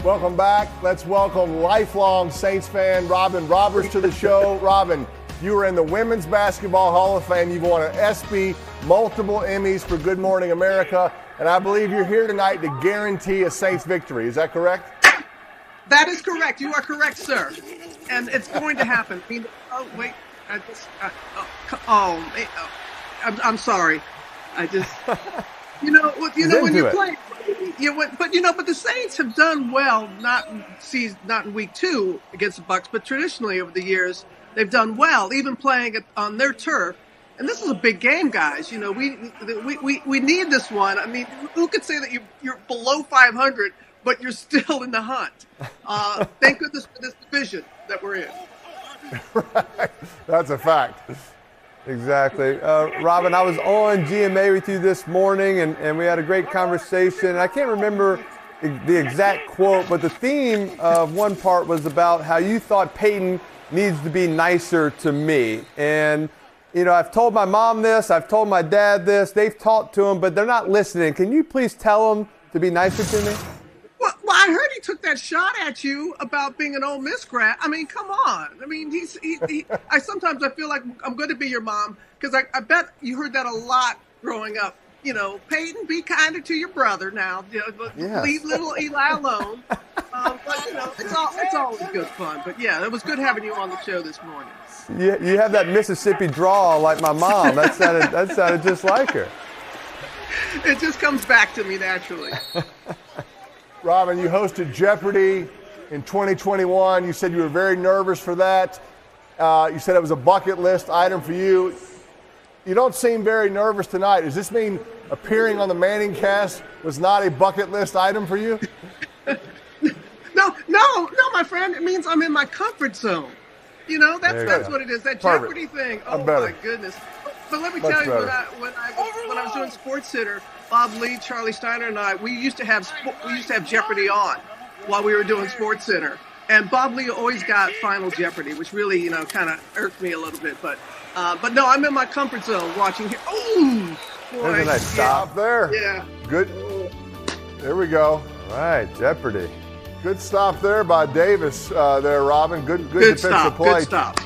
Welcome back. Let's welcome lifelong Saints fan Robin Roberts to the show. Robin, you were in the Women's Basketball Hall of Fame. You've won an ESPY, multiple Emmys for Good Morning America, and I believe you're here tonight to guarantee a Saints victory. Is that correct? That is correct. You are correct, sir. And it's going to happen. Oh, wait. I'm sorry. I just, when you're playing, but the Saints have done well, not in week 2 against the Bucks, but traditionally over the years, they've done well, even playing it on their turf. And this is a big game, guys. We need this one. I mean, who could say that you're below 500, but you're still in the hunt? Thank goodness for this division that we're in. Right. That's a fact. Exactly. Robin, I was on GMA with you this morning, and we had a great conversation. I can't remember the exact quote, but the theme of one part was about how you thought Peyton needs to be nicer to me. And, I've told my mom this, I've told my dad this, they've talked to him, but they're not listening. Can you please tell them to be nicer to me? Well, I heard he took that shot at you about being an Ole Miss grad. I mean, come on. I mean, sometimes I feel like I'm going to be your mom because I bet you heard that a lot growing up. Peyton, be kinder to your brother now. Yes. Leave little Eli alone. But it's always good fun. But yeah, it was good having you on the show this morning. You have that Mississippi drawl like my mom. That sounded just like her. It just comes back to me naturally. Robin, you hosted Jeopardy in 2021. You said you were very nervous for that. You said it was a bucket list item for you. You don't seem very nervous tonight. Does this mean appearing on the Manning cast was not a bucket list item for you? No, my friend. It means I'm in my comfort zone. That's what it is. That Jeopardy thing. Oh my goodness. But let me tell you, when I was doing SportsCenter, Bob Lee, Charlie Steiner, and I, we used to have Jeopardy on while we were doing SportsCenter, and Bob Lee always got Final Jeopardy, which really kind of irked me a little bit. But no, I'm in my comfort zone watching here. Oh, boy! There's a nice stop there. Yeah. Good. There we go. All right, Jeopardy. Good stop there by Davis. There, Robin. Good defensive play. Good stop.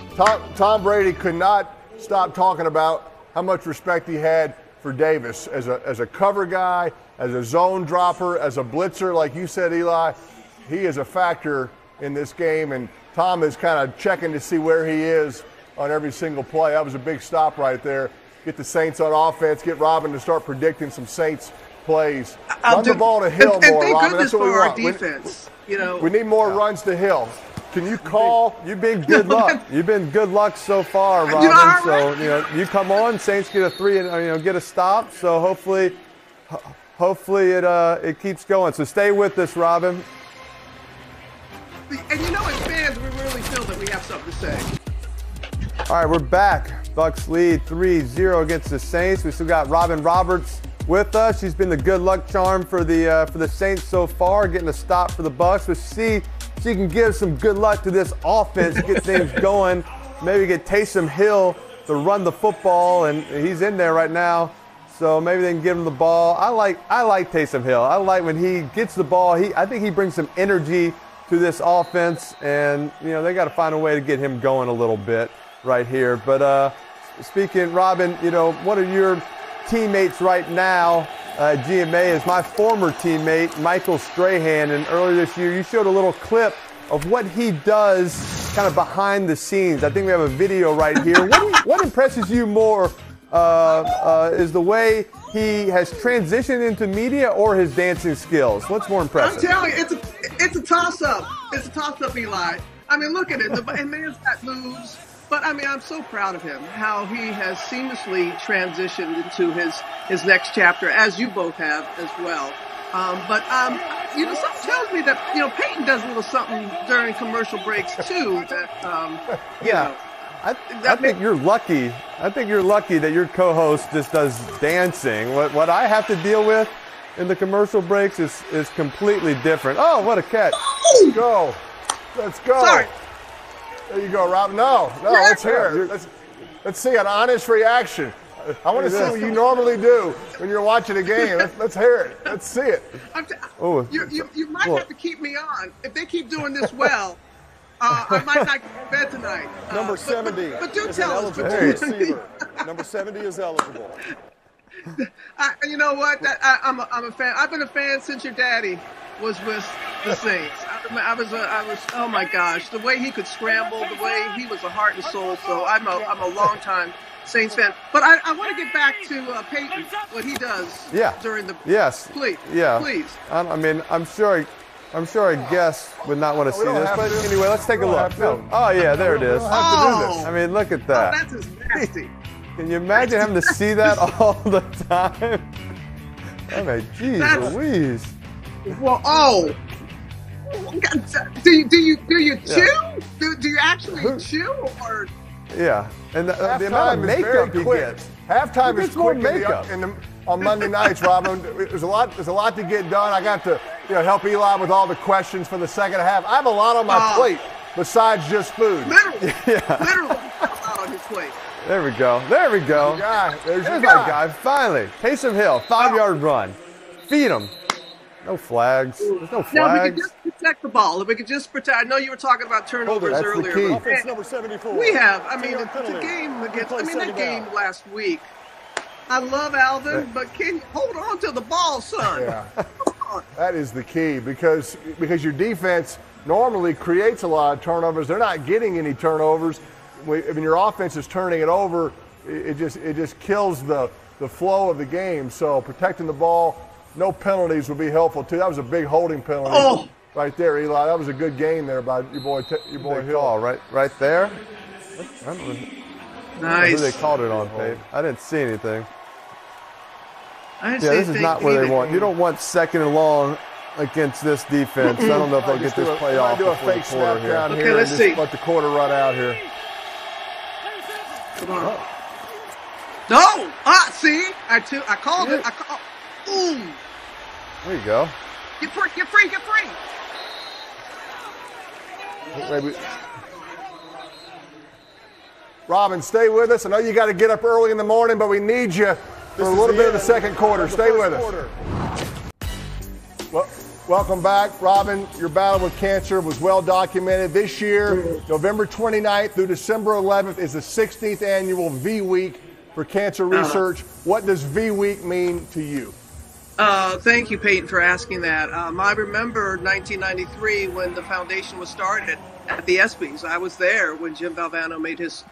Tom Brady could not stop talking about how much respect he had for Davis as a cover guy, as a zone dropper, as a blitzer, like you said, Eli. He is a factor in this game, and Tom is kind of checking to see where he is on every single play. That was a big stop right there. Get the Saints on offense, get Robin to start predicting some Saints plays. Run the ball to Hill more, thank Robin. goodness That's what we for our want. defense. We need more runs to Hill. Can you call? You've been good luck. You've been good luck so far, Robin. So you come on, Saints get a 3 and get a stop. So hopefully it keeps going. So stay with us, Robin. And as fans, we really feel that we have something to say. All right, we're back. Bucks lead 3-0 against the Saints. We still got Robin Roberts with us. She's been the good luck charm for the Saints so far, getting a stop for the Bucks. We'll see. She can give some good luck to this offense, get things going. Maybe get Taysom Hill to run the football, and he's in there right now. So maybe they can give him the ball. I like Taysom Hill. I like when he gets the ball. I think he brings some energy to this offense, and they got to find a way to get him going a little bit right here. But speaking, Robin, one of your teammates right now GMA is my former teammate, Michael Strahan, and earlier this year you showed a little clip of what he does kind of behind the scenes. I think we have a video right here. What impresses you more is the way he has transitioned into media or his dancing skills? What's more impressive? I'm telling you, it's a toss-up. It's a toss-up, Eli. I mean, look at it. The man's got moves. But, I mean, I'm so proud of him, how he has seamlessly transitioned into his next chapter, as you both have as well. Something tells me that, Peyton does a little something during commercial breaks, too. That, I think you're lucky. I think you're lucky that your co-host just does dancing. What I have to deal with in the commercial breaks is completely different. Oh, what a catch. Let's go. Sorry. There you go, Rob. No, let's hear it. Let's see an honest reaction. I want to see what you normally do when you're watching a game. Let's hear it. Let's see it. You might have to keep me on. If they keep doing this well, I might not go to bed tonight. Number 70 but do is an tell us. eligible receiver. Number 70 is eligible. You know what? I'm a fan. I've been a fan since your daddy was with the Saints. I was. Oh my gosh, the way he could scramble, the way he was a heart and soul. So I'm a long time Saints fan. But I want to get back to Peyton, what he does. During the. Yes. Please. Yeah. Please. I mean, I'm sure a guest would not want to see this, but anyway, let's take a look. Oh yeah, there it is. I mean, look at that. Oh, that's just nasty. Can you imagine having to see that all the time? I mean, geez Louise. Well, do you chew? Do you actually chew or? Yeah, and the amount of makeup he gets. Halftime is quick makeup on Monday nights, Robin. There's a lot to get done. I got to help Eli with all the questions for the second half. I have a lot on my plate besides just food. Literally, literally a lot on his plate. There we go. There's my guy. Finally, Taysom Hill, 5-yard run. Feed him. No flags. There's no flags. Now we could just protect the ball. If we could just protect. I know you were talking about turnovers earlier. The key. Offense number 74. We have. I mean, it's a game against. I mean, that game last week. I love Alvin, but can you hold on to the ball, son? Yeah. That is the key because your defense normally creates a lot of turnovers. They're not getting any turnovers. When your offense is turning it over, it just kills the flow of the game. So protecting the ball, no penalties would be helpful too. That was a big holding penalty right there, Eli. That was a good game there by your boy Hill. Call, right there. Nice. Who they called it on, Pate? I didn't see anything. This is not where they want. You don't want second and long against this defense. I don't know if they'll get this play off do a before the fake quarter snap here. down Okay, here let's and see. just let the quarter run out here. Come on. No! See? I called it. Boom! There you go. Get free! Maybe. Robin, stay with us. I know you got to get up early in the morning, but we need you for a little bit of the second quarter. Stay with us. Well, welcome back. Robin, your battle with cancer was well documented. This year, November 29th through December 11th is the 16th annual V Week for Cancer Research. What does V Week mean to you? Thank you, Peyton, for asking that. I remember 1993 when the foundation was started at the ESPYs. I was there when Jim Valvano made his,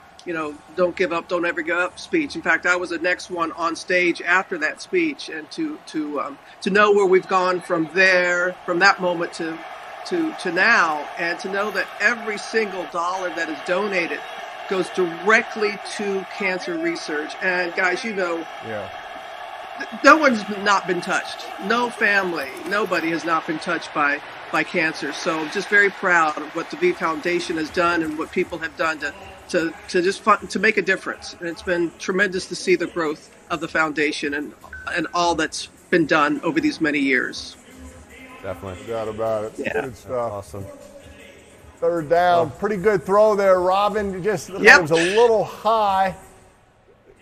don't give up, don't ever give up speech. In fact, I was the next one on stage after that speech, and to know where we've gone from that moment to now, and to know that every single dollar that is donated goes directly to cancer research. And guys, no one's not been touched. No family, nobody has not been touched by cancer. So I'm just very proud of what the V Foundation has done and what people have done to make a difference. And it's been tremendous to see the growth of the foundation and all that's been done over these many years. Definitely. No doubt about it. Yeah. Good stuff. Awesome. Third down. Pretty good throw there, Robin. It was a little high.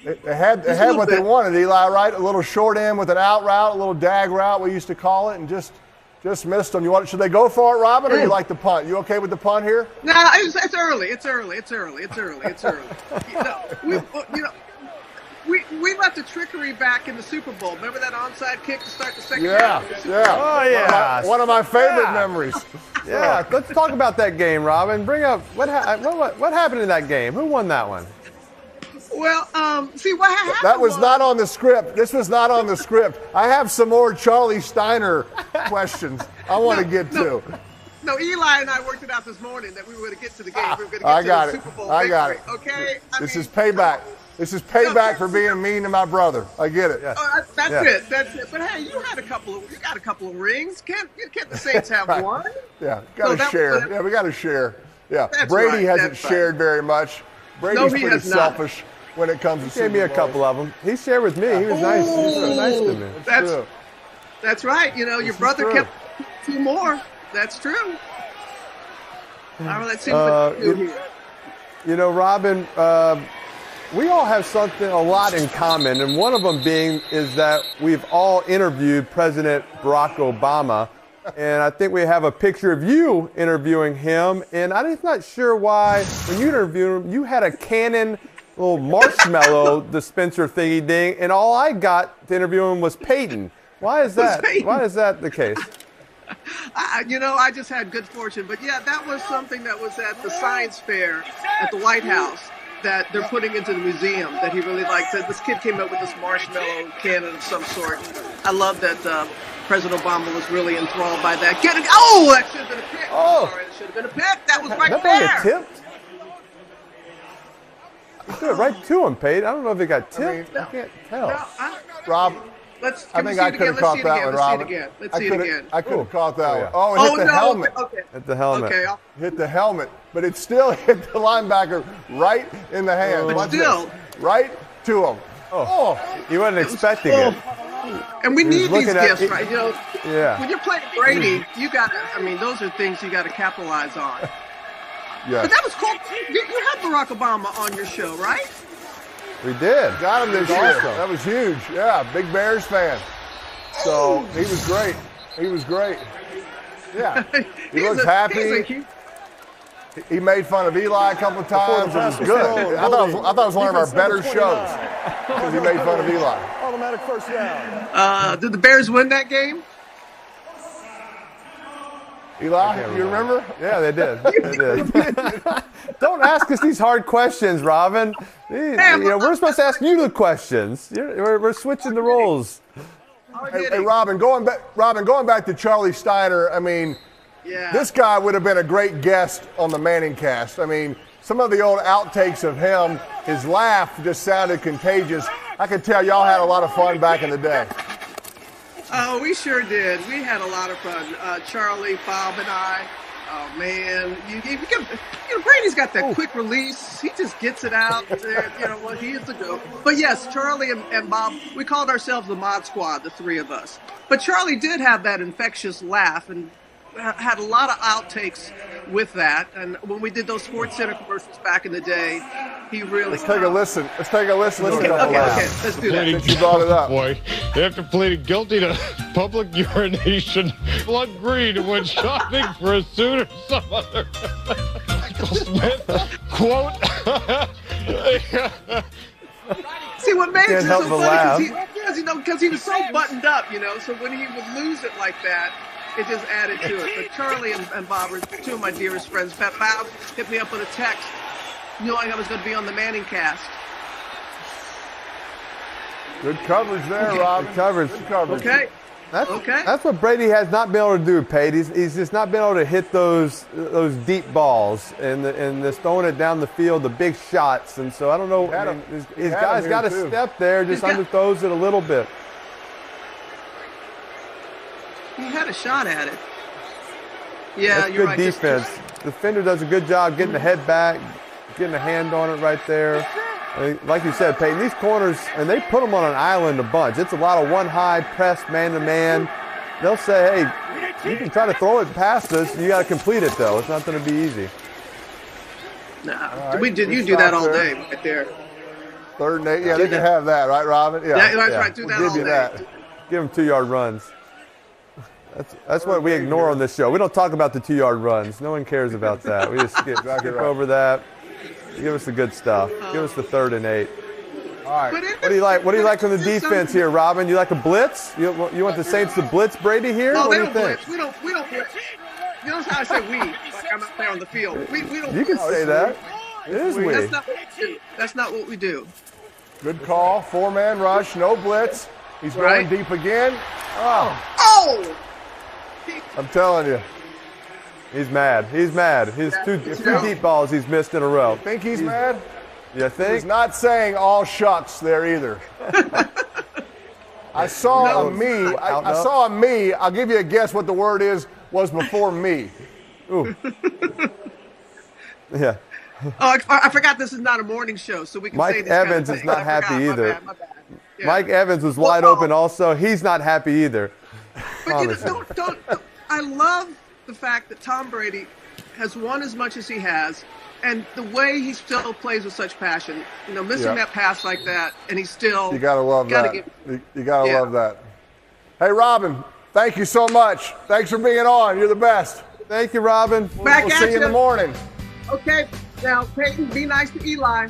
They had what they wanted, Eli, right? A little short end with an out route, a little dag route, we used to call it, and just missed them. Should they go for it, Robin, or you like the punt? You okay with the punt here? No, it's early. It's early. We left the trickery back in the Super Bowl. Remember that onside kick to start the second half? Yeah. Oh, yeah. One of my favorite memories. Yeah, let's talk about that game, Robin. Bring up what happened in that game. Who won that one? Well, see what happened. That was not on the script. This was not on the script. I have some more Charlie Steiner questions I want to get to. No, Eli and I worked it out this morning that we were going to get to the game. We were going to get to the Super Bowl victory. I got it. Okay? This is payback. This is payback for being mean to my brother. I get it. Yeah. That's it. But hey, you got a couple of rings. Can't the Saints have one? Yeah, got to share. Yeah, we got to share. Yeah, Brady hasn't shared very much. Brady's pretty selfish when it comes to Super Bowls. Gave me a couple of them. He shared with me. He was nice. He was so nice to me. That's right. Your brother kept 2 more. That's true. All right, let's see what we do here. Robin, we all have a lot in common, and one of them is that we've all interviewed President Barack Obama, and I think we have a picture of you interviewing him, and I'm just not sure why, when you interviewed him, you had a Canon little marshmallow dispenser thingy ding, and all I got to interview him was Peyton. Why is that? Why is that the case? I just had good fortune. But yeah, that was something that was at the science fair at the White House that they're putting into the museum that he really liked. This kid came up with this marshmallow cannon of some sort. I love that President Obama was really enthralled by that. Oh, that should have been a pick. Oh. Sorry, that should have been a pick. That was right that there. That tipped? You threw it right to him, Peyton. I don't know if it got tipped. I can't tell. No, Rob, I think I could have caught that one, Rob. Let's see it again. I could have caught that one. Oh, Oh, it hit the helmet. Okay. Hit the helmet. Okay. Hit the helmet, but it still hit the linebacker right in the hand. But Watch still. this. Right to him. Oh. He wasn't expecting it. And we need these gifts, it, right? When you're playing Brady, those are things you got to capitalize on. Yeah. But that was cool. You had Barack Obama on your show, right? We did. Got him this year. Awesome. That was huge. Yeah, big Bears fan. So he was great. He was great. Yeah. He looks happy. He made fun of Eli a couple of times. It was good. I thought it was one of our better shows because he made fun of Eli. Automatic first down. Did the Bears win that game? Eli, you remember? Yeah, they did. They did. Don't ask us these hard questions, Robin. We're supposed to ask you the questions. We're switching the roles. Hey, Robin, going back to Charlie Steiner, this guy would have been a great guest on the Manning cast. Some of the old outtakes of him, his laugh just sounded contagious. I could tell y'all had a lot of fun back in the day. Oh, we sure did. We had a lot of fun. Charlie, Bob, and I. Oh man, Brady's got that quick release. He just gets it out there. He is the GOAT. But yes, Charlie and Bob, we called ourselves the Mod Squad, the three of us. But Charlie did have that infectious laugh and had a lot of outtakes with that. And when we did those Sports Center commercials back in the day, he really. Let's take a listen. Okay, let's do that. Let's do that. Since you brought it up. Boy, after pleading guilty to public urination, blood green when shopping for a suit or some other. Smith, quote. See, what made it so funny because he was so laugh. buttoned up, so when he would lose it like that, it just added to it. But Charlie and Bob are two of my dearest friends. Bob hit me up with a text knowing I was going to be on the Manning cast. Good coverage there, Rob. Good coverage. Okay. That's what Brady has not been able to do, Pate. He's just not been able to hit those deep balls and just throwing it down the field, the big shots. And so I don't know. His guy's got to step there, just underthrows it a little bit. He had a shot at it. Yeah, That's you're good right. defense. The defender does a good job getting the head back, getting a hand on it right there. Like you said, Peyton, these corners, and they put them on an island a bunch. It's a lot of one-high press, man-to-man. They'll say, hey, you can try to throw it past us. You got to complete it, though. It's not going to be easy. Nah, you do that all day right there. 3rd and 8. Yeah, they can have that, right, Robin? Yeah, that's right. Do that all day. That. Give them 2-yard runs. That's what we ignore on this show. We don't talk about the 2-yard runs. No one cares about that. We just skip over that. Give us the good stuff. Give us the 3rd and 8. All right. What do you like? What do you like from the defense here, Robin? You like a blitz? You want the Saints to blitz Brady here? No, what they do you don't think? blitz. We don't blitz. You know how I say we? Like I'm out there on the field. We don't. You can say that. It is we. That's not what we do. That's not what we do. Good call. 4-man rush. No blitz. He's going deep again. Oh! I'm telling you. He's mad. He's mad. His two deep balls he's missed in a row. Think he's mad? You think? He's not saying all shucks there either. I saw a me. I saw a me. I'll give you a guess what the word was before me. Ooh. Yeah. Oh, I forgot this is not a morning show, so we can Mike say this Evans kind of is not happy either. My bad. Yeah. Mike Evans was wide open also. He's not happy either. But I love the fact that Tom Brady has won as much as he has, and the way he still plays with such passion, missing that pass like that, and he's still. You gotta love that. You gotta love that. Hey, Robin, thank you so much. Thanks for being on. You're the best. Thank you, Robin. Back we'll at see you in the morning. Okay, now Peyton, be nice to Eli.